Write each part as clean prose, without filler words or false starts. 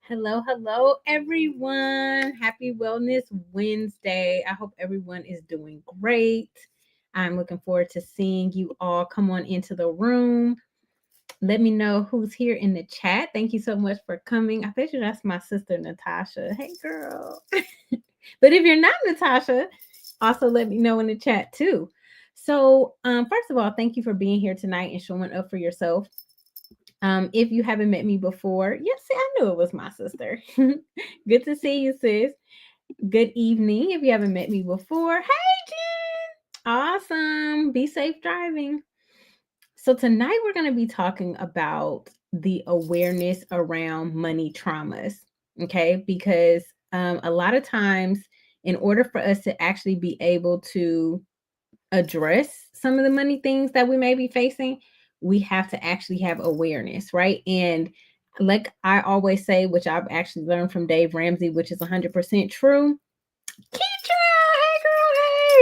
Hello, hello, everyone. Happy Wellness Wednesday. I hope everyone is doing great. I'm looking forward to seeing you all come on into the room. Let me know who's here in the chat. Thank you so much for coming. I bet you that's my sister, Natasha. Hey, girl. But if you're not Natasha, also let me know in the chat too. So, first of all, thank you for being here tonight and showing up for yourself. If you haven't met me before, yes, see, I knew it was my sister. Good to see you, sis. Good evening. If you haven't met me before, hey, Jen. Awesome. Be safe driving. So, tonight we're going to be talking about the awareness around money traumas. Okay. Because a lot of times, in order for us to actually be able to address some of the money things that we may be facing, we have to actually have awareness, right? And like I always say, which I've actually learned from Dave Ramsey, which is 100% true. Keitra,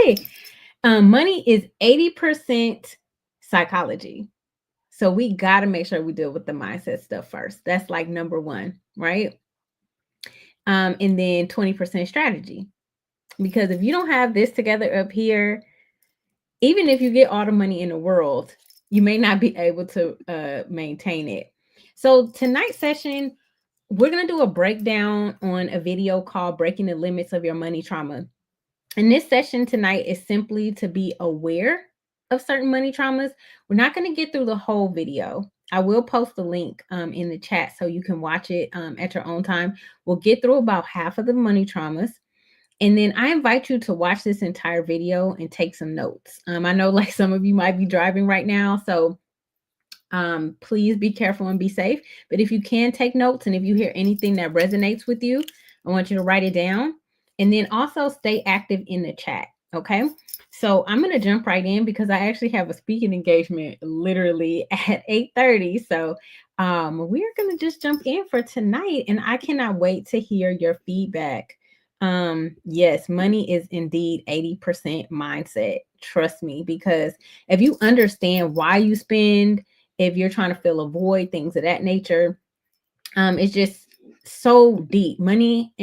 hey girl, hey. Money is 80% psychology. So we got to make sure we deal with the mindset stuff first. That's like number one, right? And then 20% strategy. Because if you don't have this together up here, even if you get all the money in the world, you may not be able to maintain it. So tonight's session, we're going to do a breakdown on a video called Breaking the Limits of Your Money Trauma. And this session tonight is simply to be aware of certain money traumas. We're not going to get through the whole video. I will post the link in the chat so you can watch it at your own time. We'll get through about half of the money traumas. And then I invite you to watch this entire video and take some notes. I know like some of you might be driving right now, so please be careful and be safe. But if you can take notes and if you hear anything that resonates with you, I want you to write it down. And then also stay active in the chat. Okay. So I'm going to jump right in because I actually have a speaking engagement literally at 8:30. So we're going to just jump in for tonight. And I cannot wait to hear your feedback. Yes, money is indeed 80% mindset. Trust me, because if you understand why you spend, if you're trying to fill a void, things of that nature, it's just so deep. Money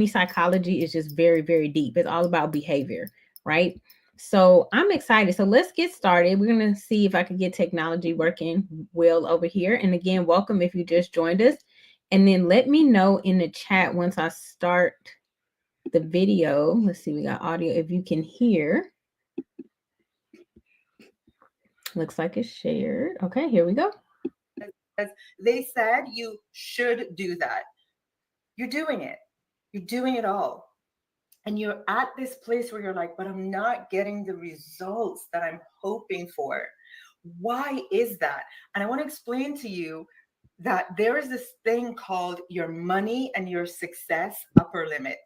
psychology is just very, very deep. It's all about behavior, right? So I'm excited. So let's get started. We're going to see if I can get technology working well over here. And again, welcome if you just joined us. And then let me know in the chat once I start the video. Let's see, we got audio if you can hear. Looks like it's shared. Okay, here we go. They said you should do that. You're doing it. You're doing it all. And you're at this place where you're like, but I'm not getting the results that I'm hoping for. Why is that? And I want to explain to you that there is this thing called your money and your success upper limit.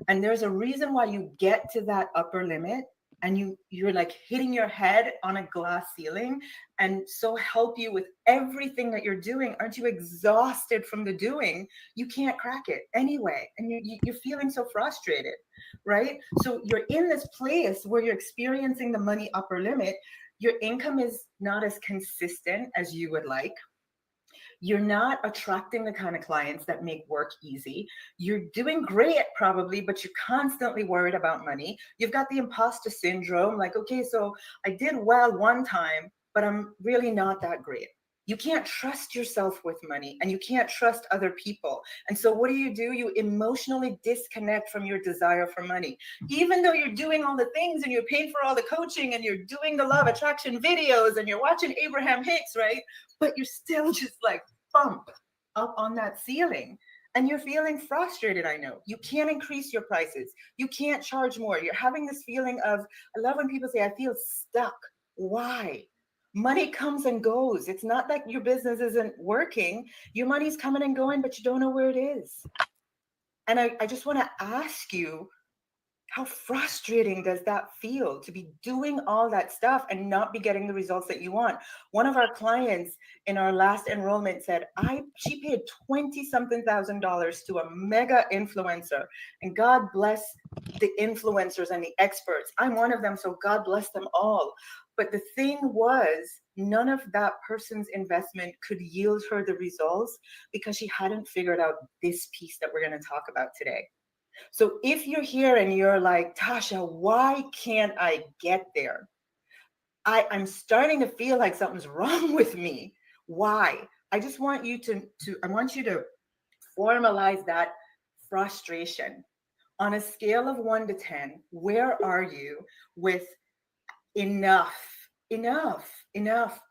And there's a reason why you get to that upper limit and you're like hitting your head on a glass ceiling, and so help you with everything that you're doing. Aren't you exhausted from the doing? You can't crack it anyway, and you're feeling so frustrated, right? So you're in this place where you're experiencing the money upper limit. Your income is not as consistent as you would like. You're not attracting the kind of clients that make work easy. You're doing great probably, but you're constantly worried about money. You've got the imposter syndrome, like, okay, so I did well one time, but I'm really not that great. You can't trust yourself with money, and you can't trust other people. And so what do? You emotionally disconnect from your desire for money. Even though you're doing all the things and you're paying for all the coaching and you're doing the love attraction videos and you're watching Abraham Hicks, right? But you're still just like bump up on that ceiling, and you're feeling frustrated. I know you can't increase your prices, you can't charge more. You're having this feeling of, I love when people say, I feel stuck. Why? Money comes and goes. It's not like your business isn't working. Your money's coming and going, but you don't know where it is. And I just want to ask you, How frustrating does that feel to be doing all that stuff and not be getting the results that you want? One of our clients in our last enrollment said, she paid 20 something $1,000 to a mega influencer, and God bless the influencers and the experts. I'm one of them, so God bless them all. But the thing was, none of that person's investment could yield her the results because she hadn't figured out this piece that we're going to talk about today. So if you're here and you're like, Tasha, why can't I get there? I'm starting to feel like something's wrong with me. Why? I just want you I want you to formalize that frustration. On a scale of 1 to 10, where are you with enough, enough?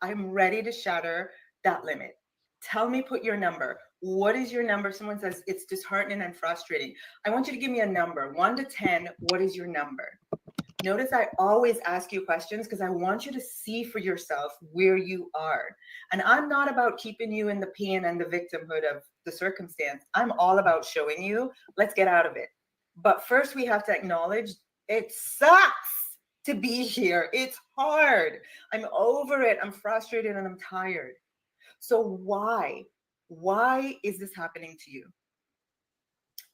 I'm ready to shatter that limit. Tell me, put your number. What is your number? Someone says it's disheartening and frustrating. I want you to give me a number, 1 to 10. What is your number? Notice I always ask you questions because I want you to see for yourself where you are. And I'm not about keeping you in the pain and the victimhood of the circumstance. I'm all about showing you, let's get out of it. But first, we have to acknowledge it sucks to be here. It's hard. I'm over it. I'm frustrated and I'm tired. So why? Why is this happening to you?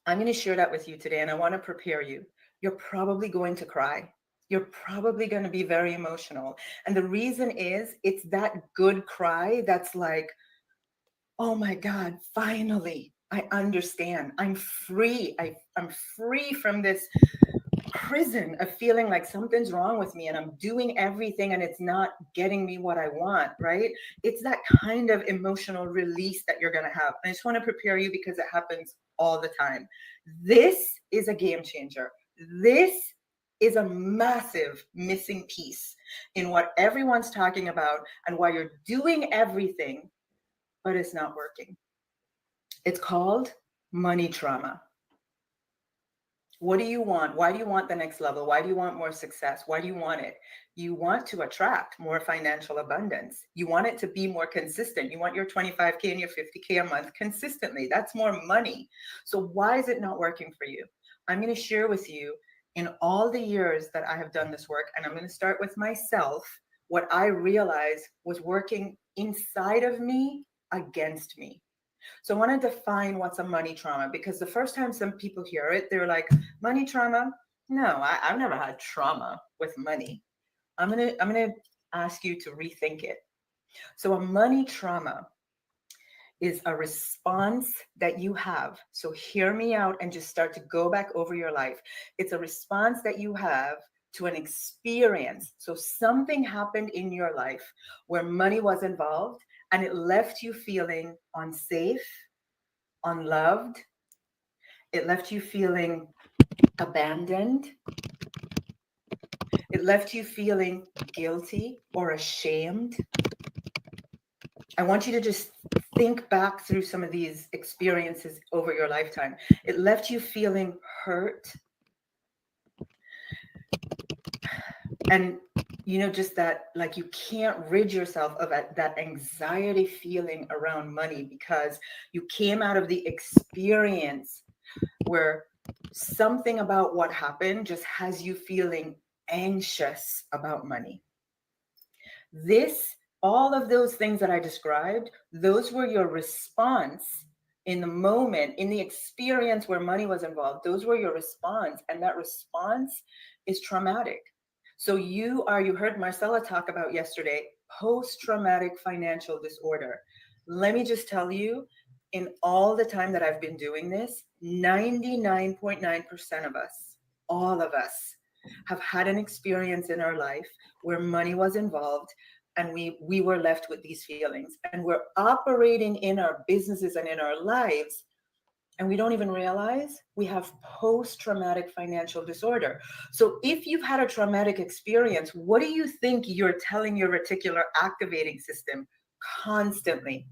I'm going to share that with you today, and I want to prepare you. You're probably going to cry. You're probably going to be very emotional. And the reason is it's that good cry that's like, oh my God, finally, I understand. I'm free. I'm free from this prison of feeling like something's wrong with me and I'm doing everything and it's not getting me what I want, right? It's that kind of emotional release that you're going to have. I just want to prepare you because it happens all the time. This is a game changer. This is a massive missing piece in what everyone's talking about and why you're doing everything, but it's not working. It's called money trauma. What do you want? Why do you want the next level? Why do you want more success? Why do you want it? You want to attract more financial abundance. You want it to be more consistent. You want your 25K and your 50K a month consistently. That's more money. So why is it not working for you? I'm going to share with you in all the years that I have done this work, and I'm going to start with myself, what I realized was working inside of me against me. So I want to define what's a money trauma, because the first time some people hear it, they're like, money trauma? No, I've never had trauma with money. I'm gonna ask you to rethink it. So a money trauma is a response that you have. So hear me out and just start to go back over your life. It's a response that you have to an experience. So something happened in your life where money was involved and it left you feeling unsafe, unloved. It left you feeling abandoned. It left you feeling guilty or ashamed. I want you to just think back through some of these experiences over your lifetime. It left you feeling hurt. And, just that, like, you can't rid yourself of that anxiety feeling around money because you came out of the experience where something about what happened just has you feeling anxious about money. All of those things that I described, those were your response in the moment, in the experience where money was involved. Those were your response. And that response is traumatic. So you heard Marcella talk about yesterday, post-traumatic financial disorder. Let me just tell you, in all the time that I've been doing this, 99.9% of us, all of us, have had an experience in our life where money was involved and we were left with these feelings. And we're operating in our businesses and in our lives, and we don't even realize we have post-traumatic financial disorder. So if you've had a traumatic experience, what do you think you're telling your reticular activating system constantly?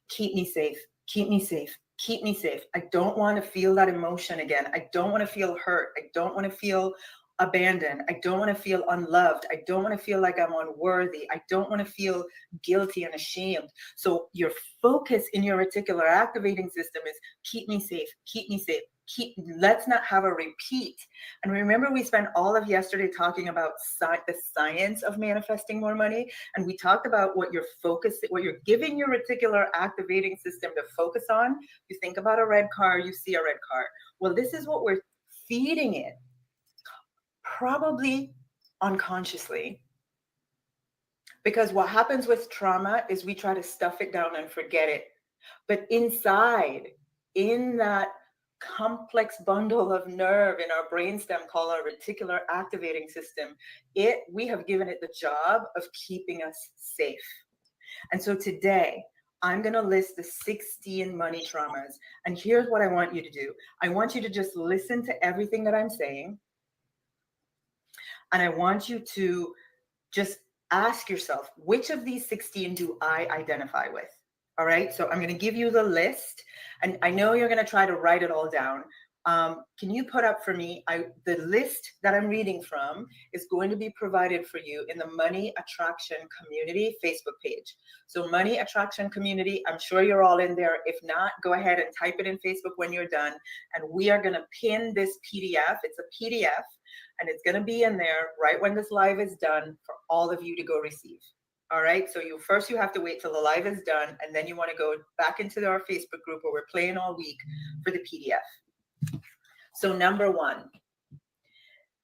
Keep me safe, keep me safe, keep me safe. I don't want to feel that emotion again. I don't want to feel hurt. I don't want to feel abandoned. I don't want to feel unloved. I don't want to feel like I'm unworthy. I don't want to feel guilty and ashamed. So your focus in your reticular activating system is keep me safe, keep me safe. Let's not have a repeat. And remember, we spent all of yesterday talking about the science of manifesting more money, and we talked about what you're giving your reticular activating system to focus on. You think about a red car, you see a red car. Well, this is what we're feeding it, probably unconsciously. Because what happens with trauma is we try to stuff it down and forget it. But inside, in that complex bundle of nerve in our brainstem called our reticular activating system, we have given it the job of keeping us safe. And so today, I'm going to list the 16 money traumas. And here's what I want you to do. I want you to just listen to everything that I'm saying. And I want you to just ask yourself, which of these 16 do I identify with? All right, so I'm going to give you the list, and I know you're going to try to write it all down. Can you put up for me, the list that I'm reading from is going to be provided for you in the Money Attraction Community Facebook page. So Money Attraction Community, I'm sure you're all in there. If not, go ahead and type it in Facebook when you're done, and we are going to pin this PDF. It's a PDF, and it's going to be in there right when this live is done for all of you to go receive. All right, so you have to wait till the live is done, and then you want to go back into our Facebook group where we're playing all week for the PDF. So number 1,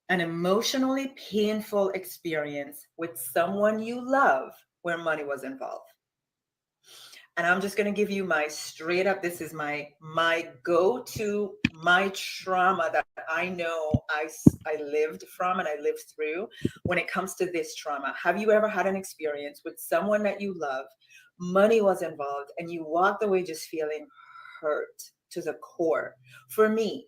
an emotionally painful experience with someone you love where money was involved. And I'm just going to give you my straight up, this is my go-to, my trauma that I know I lived from and I lived through when it comes to this trauma. Have you ever had an experience with someone that you love, money was involved, and you walked away just feeling hurt to the core? For me,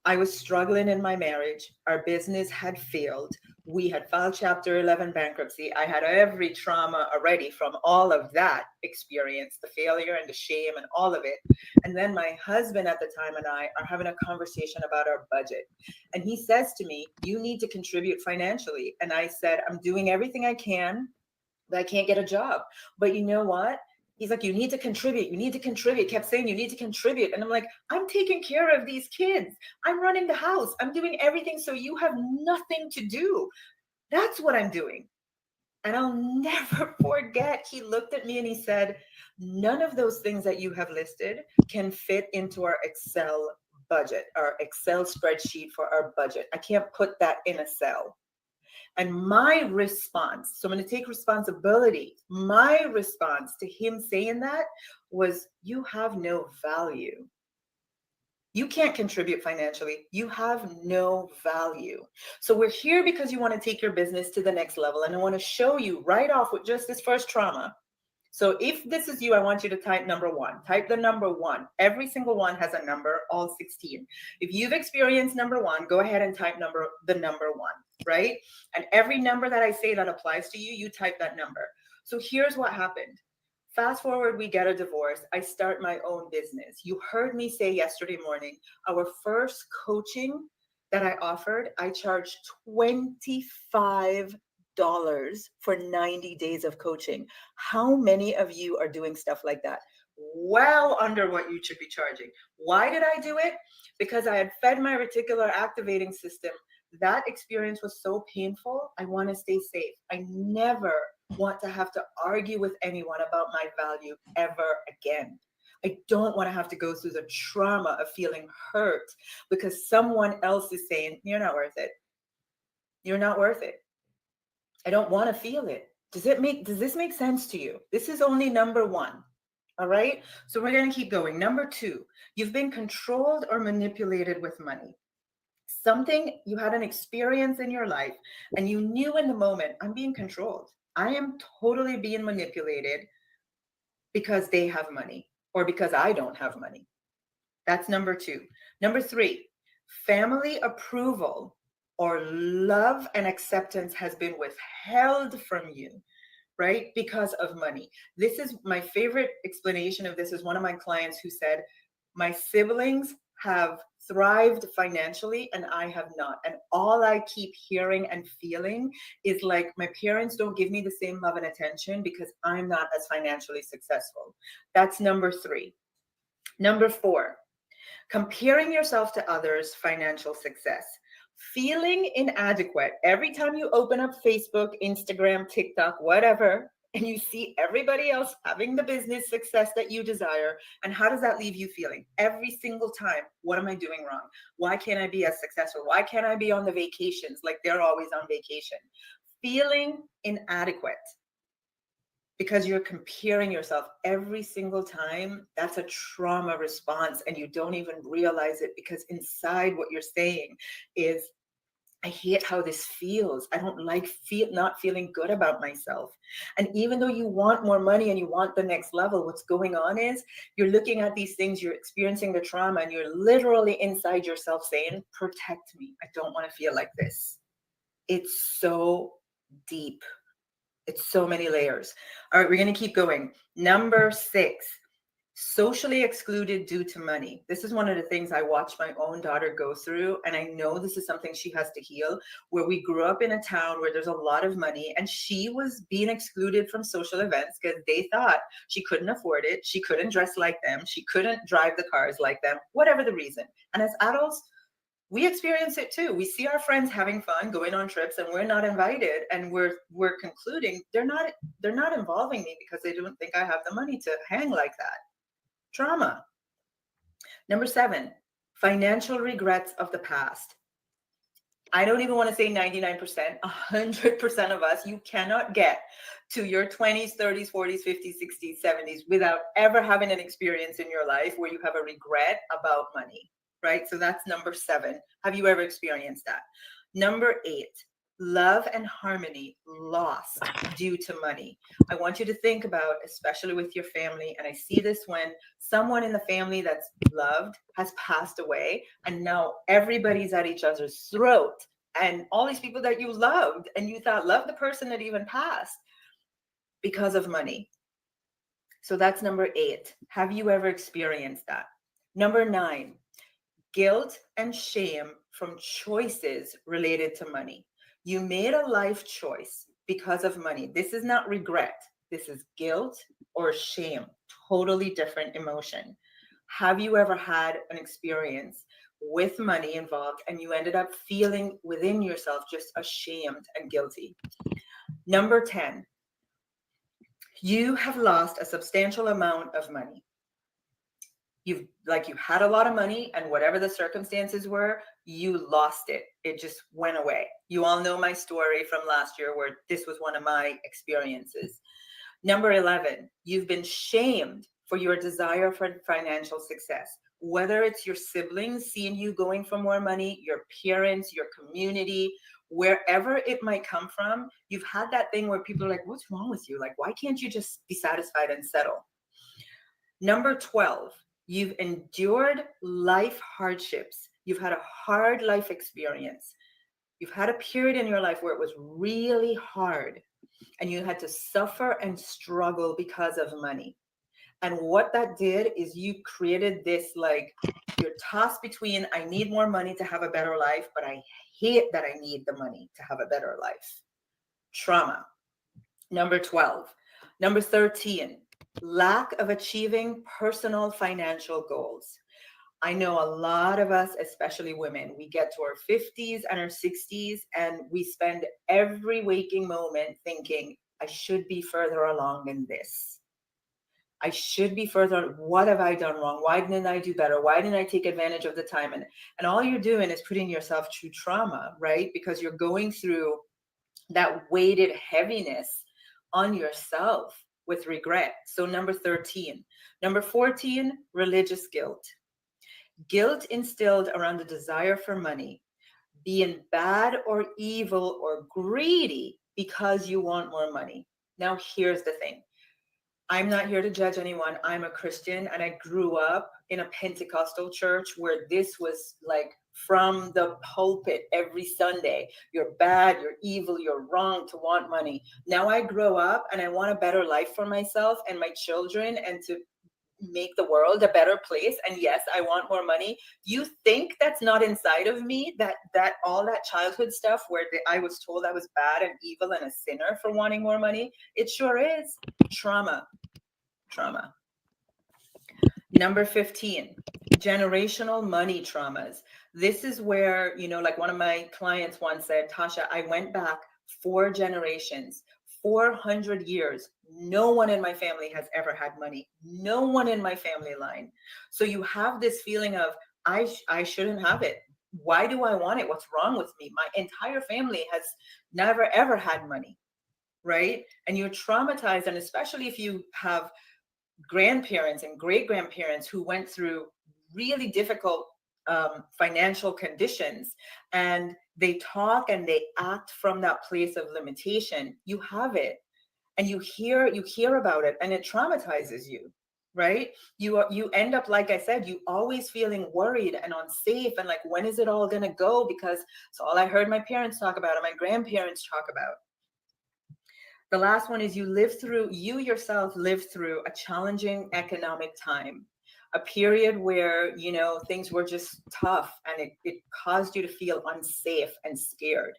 I was struggling in my marriage. Our business had failed. We had filed Chapter 11 bankruptcy. I had every trauma already from all of that experience, the failure and the shame and all of it. And then my husband at the time and I are having a conversation about our budget. And he says to me, you need to contribute financially. And I said, I'm doing everything I can, but I can't get a job. But you know what? He's like, you need to contribute. You need to contribute. Kept saying, you need to contribute. And I'm like, I'm taking care of these kids. I'm running the house. I'm doing everything. So you have nothing to do. That's what I'm doing. And I'll never forget, he looked at me and he said, none of those things that you have listed can fit into our Excel budget, our Excel spreadsheet for our budget. I can't put that in a cell. And my response, so I'm going to take responsibility. My response to him saying that was, you have no value. You can't contribute financially. You have no value. So we're here because you want to take your business to the next level. And I want to show you right off with just this first trauma. So if this is you, I want you to type number 1. Type the number 1. Every single one has a number, all 16. If you've experienced number 1, go ahead and type the number 1, right? And every number that I say that applies to you, you type that number. So here's what happened. Fast forward, we get a divorce. I start my own business. You heard me say yesterday morning, our first coaching that I offered, I charged $25 for 90 days of coaching. How many of you are doing stuff like that? Well under what you should be charging. Why did I do it? Because I had fed my reticular activating system. That experience was so painful. I want to stay safe. I never want to have to argue with anyone about my value ever again. I don't want to have to go through the trauma of feeling hurt because someone else is saying, you're not worth it. You're not worth it. I don't want to feel it. Does this make sense to you? This is only number 1. All right. So we're going to keep going. Number 2, you've been controlled or manipulated with money. You had an experience in your life and you knew in the moment, I'm being controlled. I am totally being manipulated because they have money or because I don't have money. That's number 2. Number 3, family approval or love and acceptance has been withheld from you, right? Because of money. This is my favorite explanation of this is one of my clients who said, my siblings have thrived financially and I have not. And all I keep hearing and feeling is like my parents don't give me the same love and attention because I'm not as financially successful. That's number three. Number four, comparing yourself to others' financial success. Feeling inadequate every time you open up Facebook, Instagram, TikTok, whatever, and you see everybody else having the business success that you desire. And how does that leave you feeling? Every single time, what am I doing wrong? Why can't I be as successful? Why can't I be on the vacations like they're always on vacation? Feeling inadequate because you're comparing yourself every single time. That's a trauma response and you don't even realize it, because inside what you're saying is, I hate how this feels. I don't like not feeling good about myself. And even though you want more money and you want the next level, what's going on is you're looking at these things, you're experiencing the trauma, and you're literally inside yourself saying, protect me, I don't want to feel like this. It's so deep. It's so many layers. All right, we're going to keep going. Number 6, socially excluded due to money. This is one of the things I watched my own daughter go through. And I know this is something she has to heal, where we grew up in a town where there's a lot of money and she was being excluded from social events because they thought she couldn't afford it. She couldn't dress like them. She couldn't drive the cars like them, whatever the reason. And as adults, we experience it too. We see our friends having fun, going on trips, and we're not invited, and we're concluding they're not involving me because they don't think I have the money to hang like that. Trauma. Number 7, financial regrets of the past. I don't even want to say 99%, 100% of us, you cannot get to your 20s, 30s, 40s, 50s, 60s, 70s without ever having an experience in your life where you have a regret about money, right? So that's number 7. Have you ever experienced that? Number 8, love and harmony lost due to money. I want you to think about, especially with your family, and I see this when someone in the family that's loved has passed away, and now everybody's at each other's throat. And all these people that you loved and you thought loved the person that even passed because of money. So that's number 8. Have you ever experienced that? Number 9, guilt and shame from choices related to money. You made a life choice because of money. This is not regret. This is guilt or shame. Totally different emotion. Have you ever had an experience with money involved and you ended up feeling within yourself just ashamed and guilty? Number 10, you have lost a substantial amount of money. You had a lot of money, and whatever the circumstances were, you lost it. It just went away. You all know my story from last year where this was one of my experiences. Number 11, you've been shamed for your desire for financial success, whether it's your siblings seeing you going for more money, your parents, your community, wherever it might come from. You've had that thing where people are like, what's wrong with you? Like, why can't you just be satisfied and settle? Number 12, you've endured life hardships. You've had a hard life experience. You've had a period in your life where it was really hard and you had to suffer and struggle because of money. And what that did is you created this, like, you're tossed between, I need more money to have a better life, but I hate that I need the money to have a better life. Trauma. Number 12. Number 13, lack of achieving personal financial goals. I know a lot of us, especially women, we get to our 50s and our 60s and we spend every waking moment thinking, I should be further along than this. I should be further. What have I done wrong? Why didn't I do better? Why didn't I take advantage of the time? And all you're doing is putting yourself through trauma, right? Because you're going through that weighted heaviness on yourself with regret. So number 13. Number 14, religious guilt. Guilt instilled around the desire for money, being bad or evil or greedy because you want more money. Now, here's the thing. I'm not here to judge anyone. I'm a Christian and I grew up in a Pentecostal church where this was like from the pulpit every Sunday. You're bad, you're evil, you're wrong to want money. Now I grow up and I want a better life for myself and my children and to make the world a better place, and yes, I want more money, you think that's not inside of me, that all that childhood stuff where I was told I was bad and evil and a sinner for wanting more money, it sure is trauma. Trauma. Number 15, generational money traumas. This is where, like one of my clients once said, Tasha, I went back 4 generations, 400 years. No one in my family has ever had money. No one in my family line. So you have this feeling of, I shouldn't have it. Why do I want it? What's wrong with me? My entire family has never, ever had money, right? And you're traumatized. And especially if you have grandparents and great grandparents who went through really difficult financial conditions, and they talk and they act from that place of limitation, you have it, and you hear about it, and it traumatizes you, right? You end up, like I said, you always feeling worried and unsafe, and like, when is it all going to go? Because it's all I heard my parents talk about and my grandparents talk about. The last one is you yourself lived through a challenging economic time, a period where, things were just tough, and it caused you to feel unsafe and scared,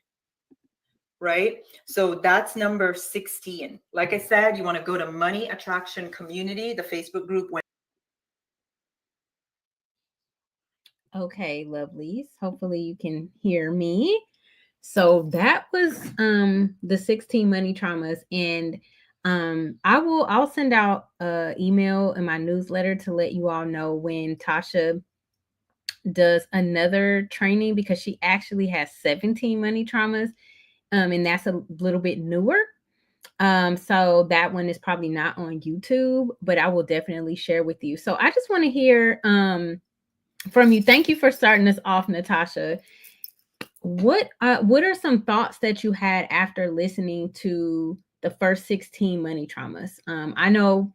right? So that's number 16. Like I said, you want to go to Money Attraction Community, the Facebook group. Okay, lovelies. Hopefully you can hear me. So that was the 16 money traumas, and I'll send out a email in my newsletter to let you all know when Tasha does another training, because she actually has 17 money traumas, and that's a little bit newer. So that one is probably not on YouTube, but I will definitely share with you. So I just want to hear from you. Thank you for starting us off, Natasha. What are some thoughts that you had after listening to the first 16 money traumas? I know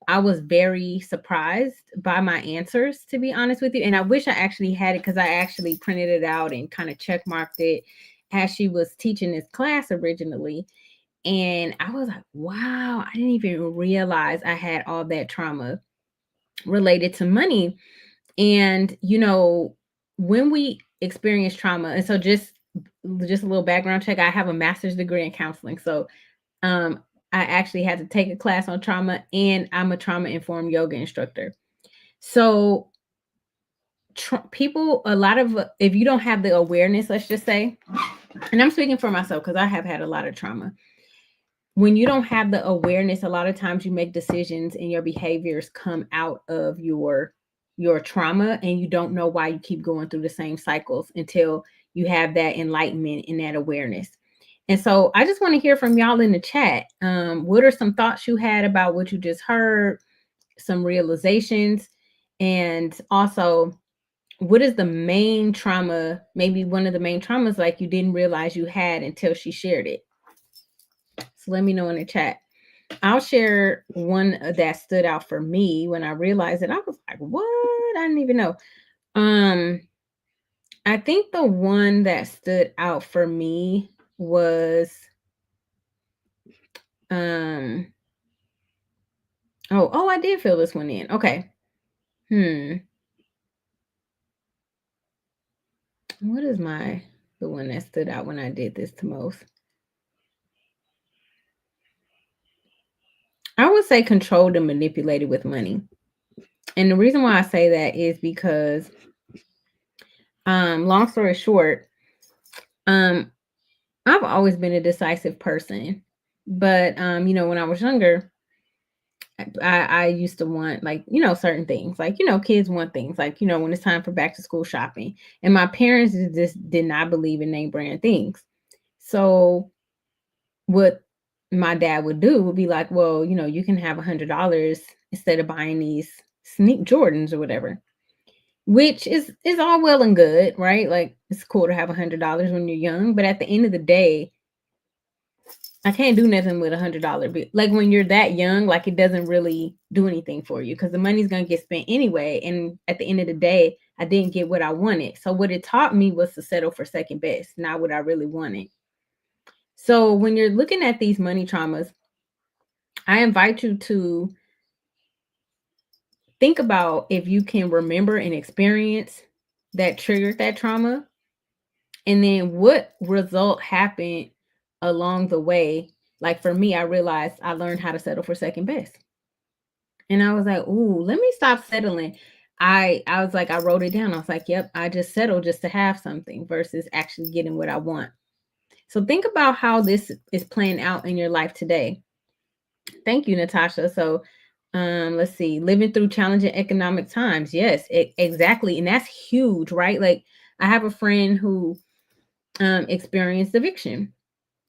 I was very surprised by my answers, to be honest with you, and I wish I actually had it, because I actually printed it out and kind of check marked it as she was teaching this class originally. And I was like, wow, I didn't even realize I had all that trauma related to money. And when we experience trauma, and so just a little background check, I have a master's degree in counseling. So I actually had to take a class on trauma, and I'm a trauma informed yoga instructor. So people, a lot of, if you don't have the awareness, let's just say, and I'm speaking for myself because I have had a lot of trauma. When you don't have the awareness, a lot of times you make decisions and your behaviors come out of your trauma, and you don't know why you keep going through the same cycles until you have that enlightenment and that awareness. And so I just want to hear from y'all in the chat. What are some thoughts you had about what you just heard, some realizations, and also what is the main trauma, maybe one of the main traumas like you didn't realize you had until she shared it. So let me know in the chat. I'll share one that stood out for me when I realized it. I was like, what? I didn't even know. I think the one that stood out for me was um oh, I did fill this one in. Okay. What is the one that stood out when I did this the most? I would say controlled and manipulated with money. And the reason why I say that is because long story short, um I've always been a decisive person. But when I was younger, I used to want, like, certain things, like, kids want things, like, when it's time for back to school shopping. And my parents just did not believe in name brand things. So what my dad would do would be like, well, you can have $100 instead of buying these sneak Jordans or whatever, which is all well and good, right? Like, it's cool to have $100 when you're young, but at the end of the day, I can't do nothing with $100 bill. Like, when you're that young, like, it doesn't really do anything for you because the money's gonna get spent anyway. And at the end of the day, I didn't get what I wanted. So what it taught me was to settle for second best, not what I really wanted. So when you're looking at these money traumas, I invite you to think about if you can remember an experience that triggered that trauma, and then what result happened along the way. Like for me, I realized I learned how to settle for second best. And I was like, ooh, let me stop settling. I was like, I wrote it down. I was like, yep, I just settled just to have something versus actually getting what I want. So think about how this is playing out in your life today. Thank you, Natasha. So let's see, living through challenging economic times. Yes, exactly. And that's huge, right? Like I have a friend who experienced eviction.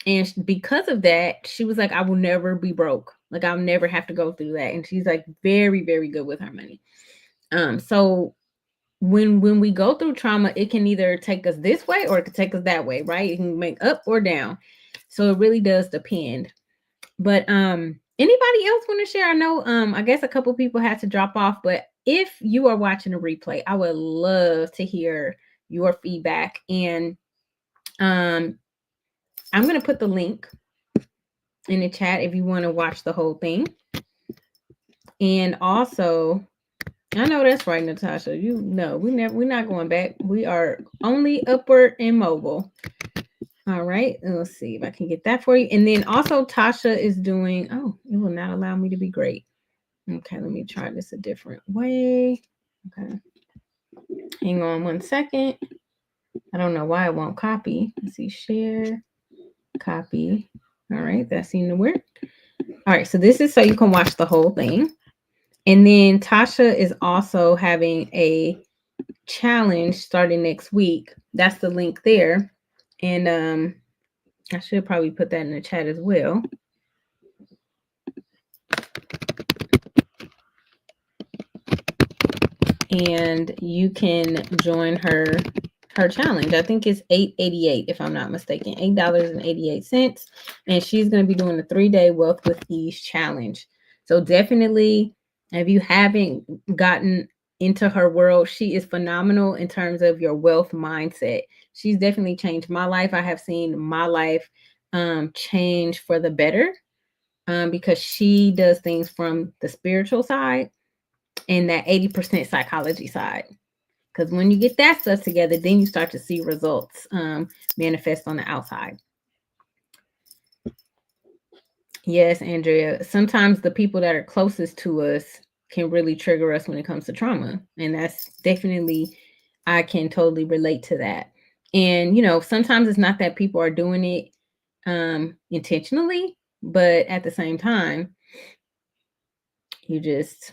And because of that, she was like, I will never be broke. Like I'll never have to go through that. And she's like very, very good with her money. So when we go through trauma, it can either take us this way or it can take us that way, right? It can make up or down. So it really does depend. But anybody else want to share? I know I guess a couple people had to drop off, but if you are watching a replay, I would love to hear your feedback. And um I'm gonna put the link in the chat if you want to watch the whole thing. And also, I know that's right, Natasha. You know, we're not going back. We are only upward and mobile. All right. Let's see if I can get that for you. And then also Tasha is doing, oh, it will not allow me to be great. Okay, let me try this a different way. Okay. Hang on one second. I don't know why it won't copy. Let's see, share, copy. All right, that seemed to work. All right, so this is so you can watch the whole thing. And then Tasha is also having a challenge starting next week. That's the link there. And I should probably put that in the chat as well. And you can join her challenge. I think it's $8.88 if I'm not mistaken. $8.88. And she's going to be doing the 3-day Wealth with Ease challenge. So definitely, if you haven't gotten into her world, she is phenomenal in terms of your wealth mindset. She's definitely changed my life. I have seen my life change for the better because she does things from the spiritual side and that 80% psychology side. Because when you get that stuff together, then you start to see results manifest on the outside. Yes, Andrea. Sometimes the people that are closest to us can really trigger us when it comes to trauma. And that's definitely, I can totally relate to that. And, you know, sometimes it's not that people are doing it intentionally, but at the same time, you just,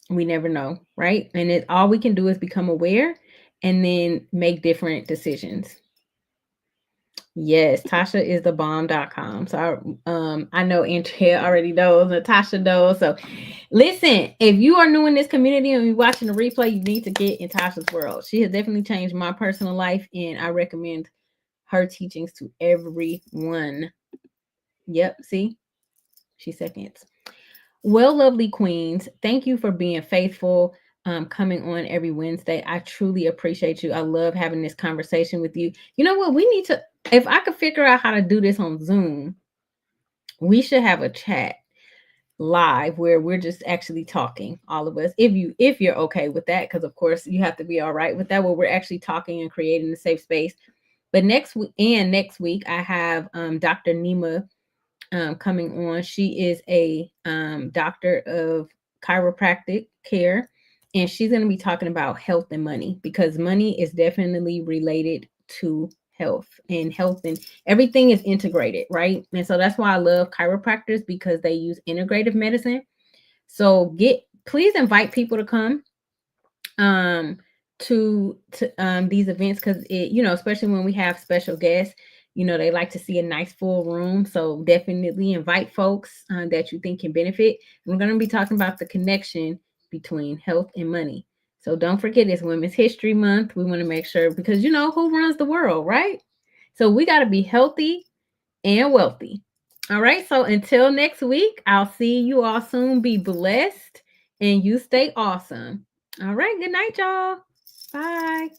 we never know, right? And it all we can do is become aware and then make different decisions. Yes, Tasha is the bomb.com. So I know Andrea already knows, Natasha knows. So listen, if you are new in this community and you're watching the replay, you need to get in Tasha's world. She has definitely changed my personal life, and I recommend her teachings to everyone. Yep, see? She seconds. Well, lovely queens, thank you for being faithful, coming on every Wednesday. I truly appreciate you. I love having this conversation with you. You know what? We need to, if I could figure out how to do this on Zoom, we should have a chat live where we're just actually talking, all of us. If you're okay with that, because of course you have to be all right with that, where we're actually talking and creating a safe space. But next week I have Dr. Nima coming on. She is a doctor of chiropractic care, and she's going to be talking about health and money because money is definitely related to health and everything is integrated, right? And so that's why I love chiropractors because they use integrative medicine. So please invite people to come um to these events because it, you know, especially when we have special guests, you know, they like to see a nice full room. So definitely invite folks that you think can benefit. We're going to be talking about the connection between health and money. So don't forget, it's Women's History Month. We want to make sure, because you know who runs the world, right? So we got to be healthy and wealthy. All right. So until next week, I'll see you all soon. Be blessed and you stay awesome. All right. Good night, y'all. Bye.